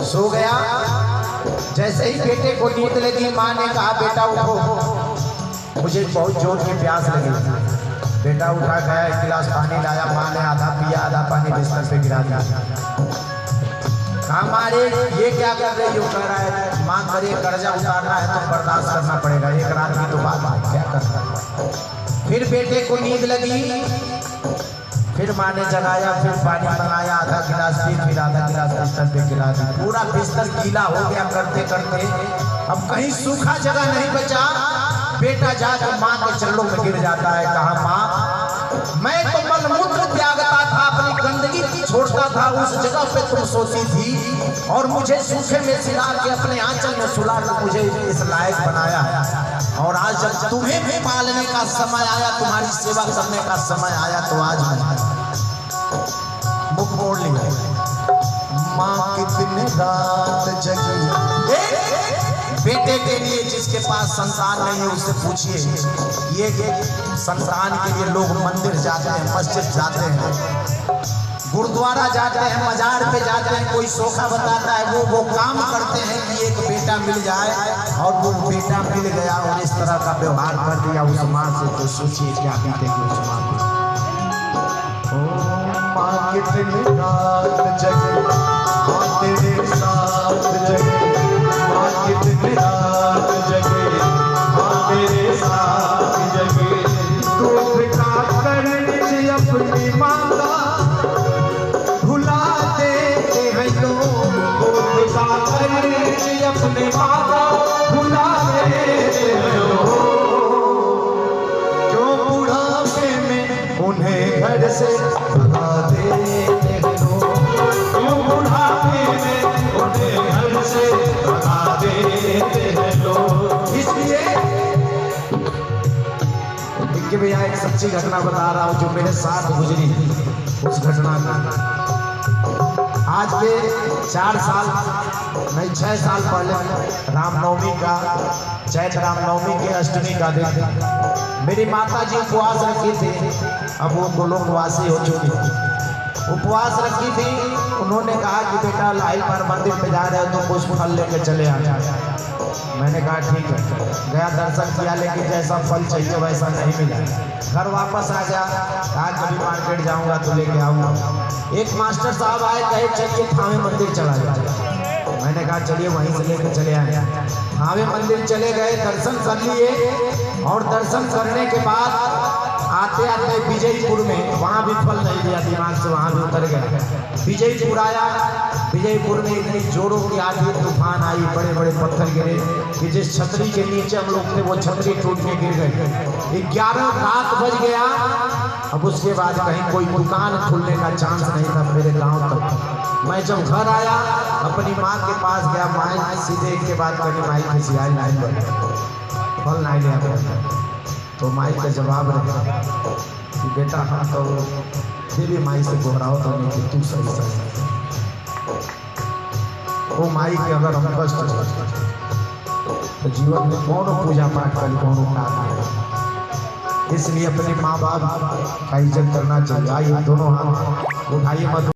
सो गया। जैसे ही बेटे को नींद लगी, माँ ने कहा बेटा उठो, मुझे बहुत जोर की प्यास लगी। बेटा उठा गया, एक गिलास पानी लाया, माँ ने आधा पिया, आधा पानी बिस्तर पे गिरा दिया। कहा मारे ये क्या कर रही हो? कह रहा है माँ करे कर्जा उतारना है तो बर्दाश्त करना पड़ेगा, एक रात की तो बात है, क्या करना है। फिर बेटे को नींद लगी, फिर माँ ने जगाया, फिर पानी मंगाया, आधा गिलास पी, फिर आधा गिलास बिस्तर पे गिरा दिया। पूरा बिस्तर गीला हो गया करते करते। अब कहीं सूखा जगह नहीं बचा, बेटा जाकर माँ के चरणों में गिर जाता है। कहा माँ मैं तो मलमूत्र त्यागता था, अपनी गंदगी छोड़ता था, उस जगह पे तुम सोती थी और मुझे सूखे में सिला के अपने आंचल में सुला कर मुझे इस लायक बनाया। और आज जब तुम्हें भी पालने का समय आया, तुम्हारी सेवा करने का समय आया, तो आज मैं मुख मोड़ लिया। माँ कितनी रात जगी। बेटे के लिए जिसके पास संतान नहीं है उससे पूछिए, ये संतान के लिए लोग मंदिर जाते हैं, मस्जिद जाते हैं, गुरुद्वारा जाते हैं, मजार पे जाते हैं, कोई सोखा बताता है, वो काम करते हैं कि एक बेटा मिल जाए, और वो बेटा मिल गया और इस तरह का व्यवहार कर दिया उस माँ से, तो सोचिए क्या बीतेगी उस माँ को। माँ कितनी रात जगी, माँ तेरे साथ जगी, माँ कितनी रात जगी, माँ तेरे साथ जगी। दूध का करनी अपनी माँ का भुला देते हैं लोग, दूध का करनी अपनी माँ का भुला देते हैं लोग। क्यों बुढ़ापे में उन्हें घर से भगा देते हैं लोग, क्यों बुढ़ापे में उन्हें घर से भगा देते हैं लोग। इसलिए कि भैया एक सच्ची घटना बता रहा हूँ जो मेरे साथ गुजरी। उस घटना का आज के 4 साल नहीं 6 साल पहले रामनवमी का, चैत रामनवमी के अष्टमी का दिन मेरी माता जी उपवास रखी थी। अब वो गोलोकवासी हो चुकी थी, उपवास रखी थी। उन्होंने कहा कि बेटा लाइल पर मंदिर पे जा रहे हो तो कुछ फल लेके चले आ जाए। मैंने कहा ठीक है, गया दर्शन किया, लेकिन जैसा फल चाहिए वैसा नहीं मिला। घर वापस आ गया, कहा कभी मार्केट जाऊंगा तो लेके आऊंगा। एक मास्टर साहब आए, कहे चलिए थावे मंदिर चला जाए। मैंने कहा चलिए वहीं से लेके चले आए। थावे मंदिर चले गए, दर्शन कर लिए, और दर्शन करने के बाद आते आते विजयपुर में, वहाँ भी फल नहीं दिया दिमाग से, वहाँ भी उतर गया। विजयपुर आया, विजयपुर में इतनी जोरों की आंधी तूफान आई, बड़े बड़े पत्थर गिरे कि जिस छतरी के नीचे हम लोग थे वो छतरी टूट के गिर गई। 11 रात बज गया। अब उसके बाद कहीं कोई दुकान खुलने का चांस नहीं था मेरे गांव तक। मैं जब घर आया अपनी माँ के पास गया, माँ सीधे के बाद कहने माई की सियाई लाइन फल नहीं लिया। तो माई का जवाब रहा कि बेटा हम तो फिर भी माई से दोहराओ तो नहीं कि तू सही सही। वो माई के अगर हम कष्ट तो जीवन में कौन पूजा पाठ कर, कौन उठा। इसलिए अपने माँ बाप का इज्जत करना चाहिए। आइए दोनों हाथ उठाइए मत।